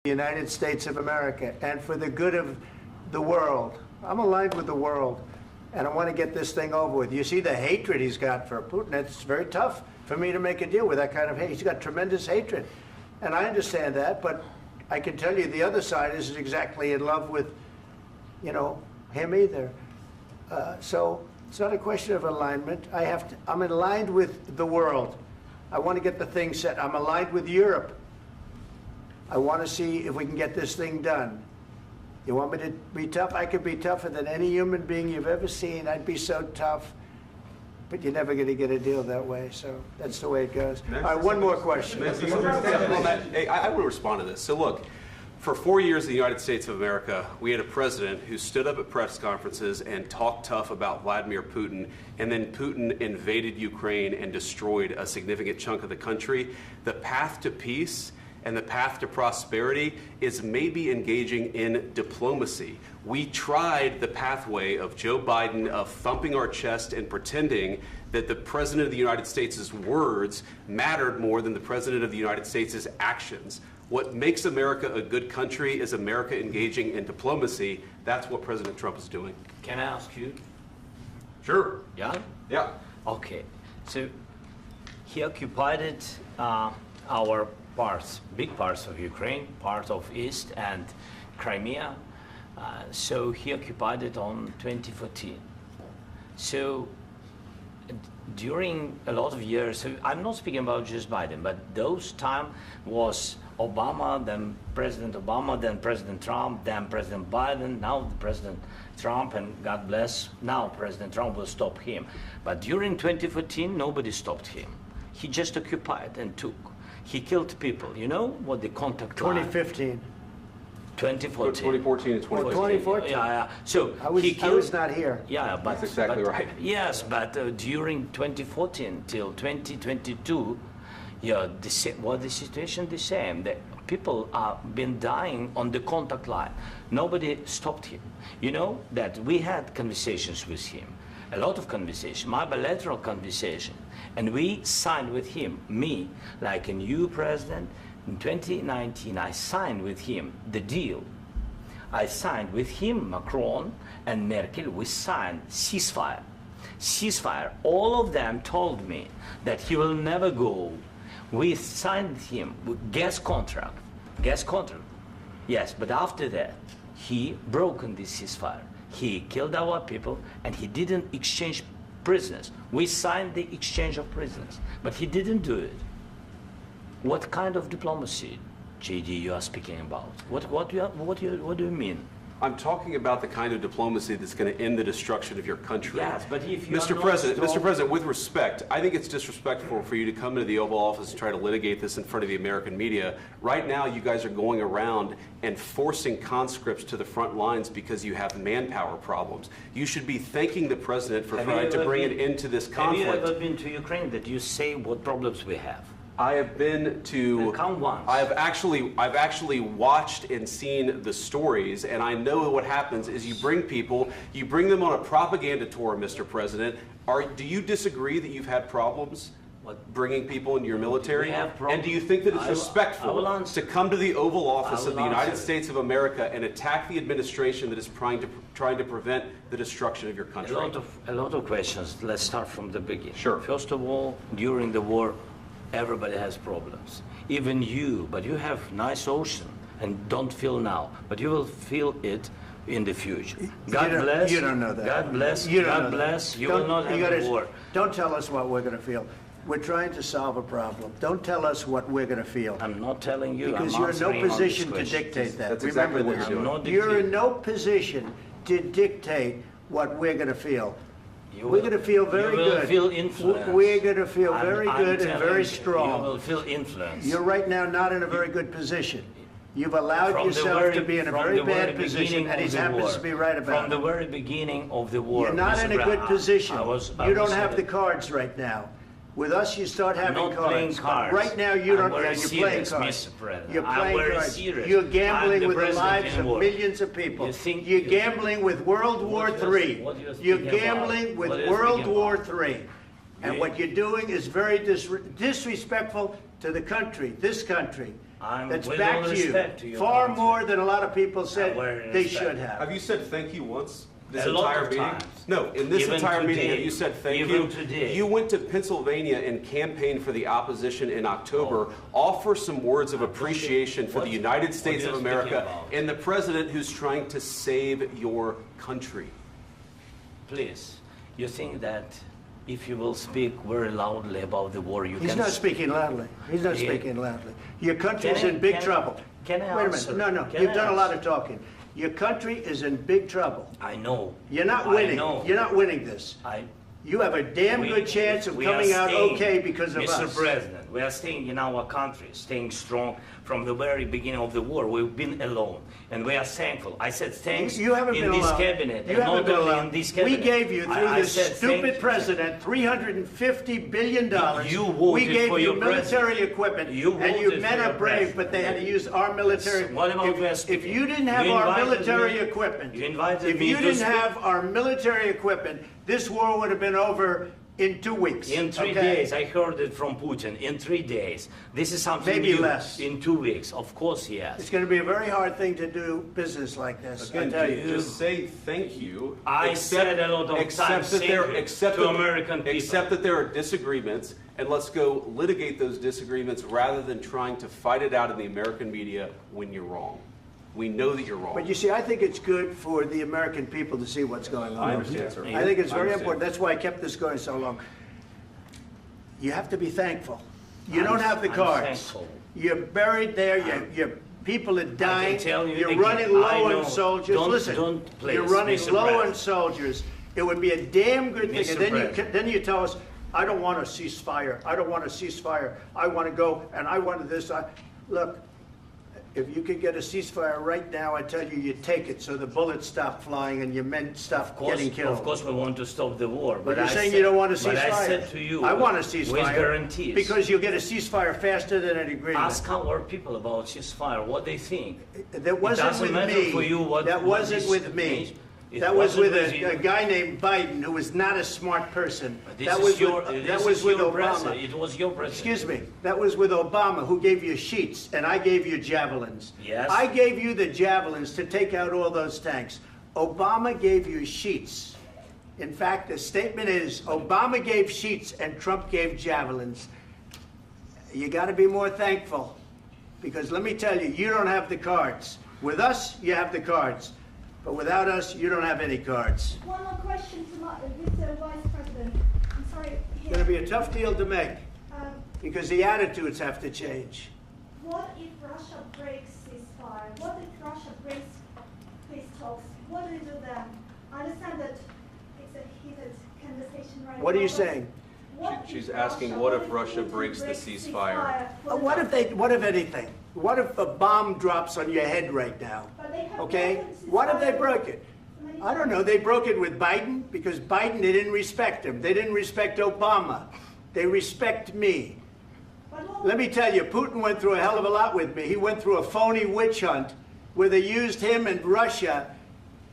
the United States of America and for the good of the world. I'm aligned with the world, and I want to get this thing over with. You see the hatred he's got for Putin. It's very tough for me to make a deal with that kind of hate. He's got tremendous hatred, and I understand that, but I can tell you the other side isn't exactly in love with, him either. So it's not a question of alignment. I'm aligned with the world. I want to get the thing set. I'm aligned with Europe. I want to see if we can get this thing done. You want me to be tough? I could be tougher than any human being you've ever seen. I'd be so tough. But you're never going to get a deal that way. So that's the way it goes. All right, one more question. I will respond to this. So look, for 4 years in the United States of America, we had a president who stood up at press conferences and talked tough about Vladimir Putin, and then Putin invaded Ukraine and destroyed a significant chunk of the country. The path to peace and the path to prosperity is maybe engaging in diplomacy. We tried the pathway of Joe Biden of thumping our chest and pretending that the President of the United States' words mattered more than the President of the United States' actions. What makes America a good country is America engaging in diplomacy. That's what President Trump is doing. Can I ask you? Sure. Yeah? Yeah. Okay. So he occupied our parts, big parts of Ukraine, part of East and Crimea. So he occupied it on 2014. So during a lot of years, so I'm not speaking about just Biden, but those time was Obama, then President Obama, then President Trump, then President Biden, now President Trump, and God bless, now President Trump will stop him. But during 2014, nobody stopped him. He just occupied and took. He killed people. You know what the contact line? 2015. 2014. 2014 and 2015. 2014. Yeah. So I was not here. Yeah, but that's exactly right. Yes, but during 2014 till 2022, yeah, the situation the same. The people are been dying on the contact line. Nobody stopped him. You know that we had conversations with him, a lot of conversation, my bilateral conversation, and we signed with him, me, like a new president. In 2019, I signed with him the deal. I signed with him, Macron and Merkel, we signed ceasefire. Ceasefire. All of them told me that he will never go. We signed with him with gas contract. Gas contract. Yes, but after that, he broken this ceasefire. He killed our people and he didn't exchange prisoners. We signed the exchange of prisoners, but he didn't do it. What kind of diplomacy, JD, you are speaking about? What do you mean? I'm talking about the kind of diplomacy that's going to end the destruction of your country. Yes, but if you Mr. President, with respect, I think it's disrespectful for you to come into the Oval Office and try to litigate this in front of the American media. Right now, you guys are going around and forcing conscripts to the front lines because you have manpower problems. You should be thanking the President for trying to bring an end to this conflict. Have you ever been to Ukraine that you say what problems we have? I have been to. Come once. I've actually watched and seen the stories, and I know what happens is you bring them on a propaganda tour, Mr. President. Do you disagree that you've had problems bringing people into your military? And do you think that it's respectful to come to the Oval Office of the United States of America and attack the administration that is trying to prevent the destruction of your country? A lot of questions. Let's start from the beginning. Sure. First of all, during the war, everybody has problems, even you, but you have nice ocean and don't feel now, but you will feel it in the future. God bless. You don't know that. God bless. You God bless. You will not have a war. Don't tell us what we're going to feel. We're trying to solve a problem. Don't tell us what we're going to feel. I'm not telling you. Because you're in no position to dictate that. That's exactly what you're doing. You're in no position to dictate what we're going to feel. We're going to feel very good. You will feel influence. We're going to feel very good and very strong. You will feel influence. You're right now not in a very good position. You've allowed yourself to be in a very bad position, and he happens to be right about it. From the very beginning of the war. You're not in a good position. You don't have the cards right now. With us, you start having I'm not playing cards. Right now, you don't. You're playing cards. Mr. President. You're playing cards. Serious. You're gambling with the lives of war. millions of people. You're gambling with World War III. You're gambling with World War III. And what you're doing is very disrespectful to the country, this country, I'm that's with back all to you, respect to your far country. more than a lot of people said very they respect. should have. Have you said thank you once? This A lot entire of meeting? times. No, in this Even entire meeting, have today. you said thank Even you? today. You went to Pennsylvania and campaigned for the opposition in October. Offer some words of appreciation for the What- United what States are of you speaking America about? and the president who's trying to save your country. Please, you think that if you will speak very loudly about the war, you He's can... not speaking loudly. He's not Yeah. speaking loudly. Your country's Can I- in big can- trouble. can I Wait a answer? minute. No, Can you've I done a lot answer? of talking. Your country is in big trouble. I know. You're not I winning. know. You're not winning this. You have a damn We- good chance of we are coming out staying, okay because of Mr. us. President, we are staying in our country, staying strong from the very beginning of the war. We've been alone, and we are thankful. I said thanks You haven't in been this alone. cabinet, You and haven't not been only alone. in this We cabinet. gave you, through I this said stupid thank you. president, $350 billion. You We voted gave for you your military president. equipment, You and you voted men for are your brave, president. but they had to use our military. What about we are If speaking? you didn't have You our invited military me- equipment, you invited if me you to didn't speak- have our military equipment, this war would have been over in 2 weeks. In 3 okay? days, I heard it from Putin. In 3 days, this is something Maybe new. less. In 2 weeks, of course, yes. It's going to be a very hard thing to do business like this, I Again, tell you. just say thank you. I said a lot of accept times that thank there, you accept to that- American people. Accept that there are disagreements, and let's go litigate those disagreements rather than trying to fight it out in the American media when you're wrong. We know that you're wrong. But you see, I think it's good for the American people to see what's going on. I understand, sir. I think it's I very understand. important. That's why I kept this going so long. You have to be thankful. You don't have the I'm cards. thankful. You're buried there. Your people are dying. tell you You're again, running I low know. on soldiers. Don't- Listen, don't, please, you're running Mr. low on President. soldiers. It would be a damn good thing. Mr. And then President. then you tell us, I don't want a ceasefire. I don't want a ceasefire. I want to go and I want this. Look, if you could get a ceasefire right now, I tell you, you take it so the bullets stop flying and your men stop getting killed. Of course, we want to stop the war. But you're I saying said- you don't want a ceasefire. But I said to you, I want a with ceasefire. guarantees. Because you'll get a ceasefire faster than an agreement. Ask our people about ceasefire, what they think. That wasn't doesn't with matter me. for you what- That what wasn't is- with me. It That was wasn't with with you. a guy named Biden, who was not a smart person. This That is was your, with, this that was is with your Obama. president. It was your president. Excuse me. That was with Obama, who gave you sheets, and I gave you javelins. Yes. I gave you the javelins to take out all those tanks. Obama gave you sheets. In fact, the statement is Obama gave sheets and Trump gave javelins. You got to be more thankful, because let me tell you, you don't have the cards. With us, you have the cards. But without us, you don't have any cards. One more question to Mr. Vice President. I'm sorry. It's going to be a tough deal to make, Um, because the attitudes have to change. what if Russia breaks ceasefire? What if Russia breaks peace talks? What do you do then? I understand that it's a heated conversation right now. What are you but saying? what She's if asking, what if Putin Russia breaks the breaks ceasefire? for the What time? if anything? What if a bomb drops on your head right now? But they have Okay? broken What if they ceasefire broke it? many I don't know. They broke it with Biden because Biden, they didn't respect him. They didn't respect Obama. They respect me. But what- Let me tell you, Putin went through a hell of a lot with me. He went through a phony witch hunt where they used him and Russia.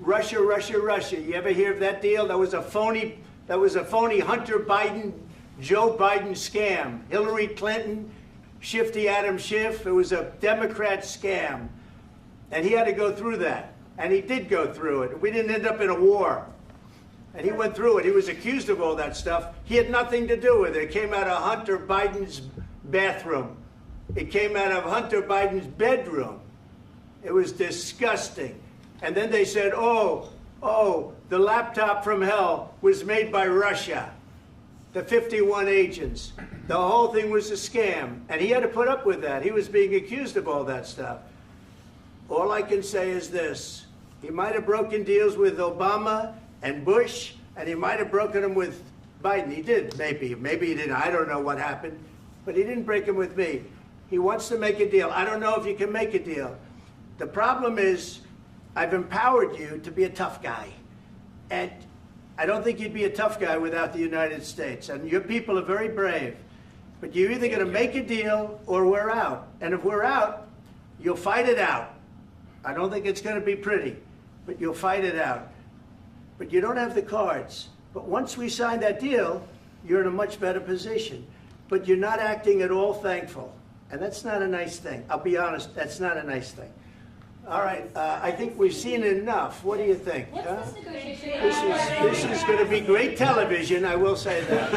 Russia. You ever hear of that deal? That was a phony Hunter Biden, Joe Biden scam. Hillary Clinton, Shifty Adam Schiff. It was a Democrat scam. And he had to go through that. And he did go through it. We didn't end up in a war. And he went through it. He was accused of all that stuff. He had nothing to do with it. It came out of Hunter Biden's bathroom. It came out of Hunter Biden's bedroom. It was disgusting. And then they said, oh, the laptop from hell was made by Russia. The 51 agents. The whole thing was a scam. And he had to put up with that. He was being accused of all that stuff. All I can say is this. He might have broken deals with Obama and Bush, and he might have broken them with Biden. He did, maybe. Maybe he didn't. I don't know what happened. But he didn't break them with me. He wants to make a deal. I don't know if you can make a deal. The problem is, I've empowered you to be a tough guy. And I don't think you'd be a tough guy without the United States. And your people are very brave. But you're either going to make a deal or we're out. And if we're out, you'll fight it out. I don't think it's going to be pretty, but you'll fight it out. But you don't have the cards. But once we sign that deal, you're in a much better position. but you're not acting at all thankful. And that's not a nice thing. I'll be honest, that's not a nice thing. All right, I think we've seen enough. What do you think? What's huh? this negotiation? This is going to be great television, I will say that.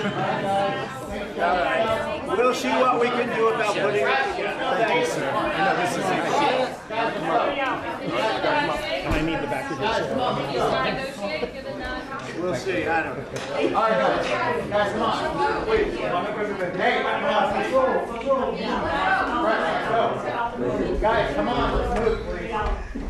All right. We'll see what we can do about putting it together. Thank you, sir. I know this is Can I need the back of your chair? Negotiate, given that. We'll see, I don't know. Guys, come on, let's move, please.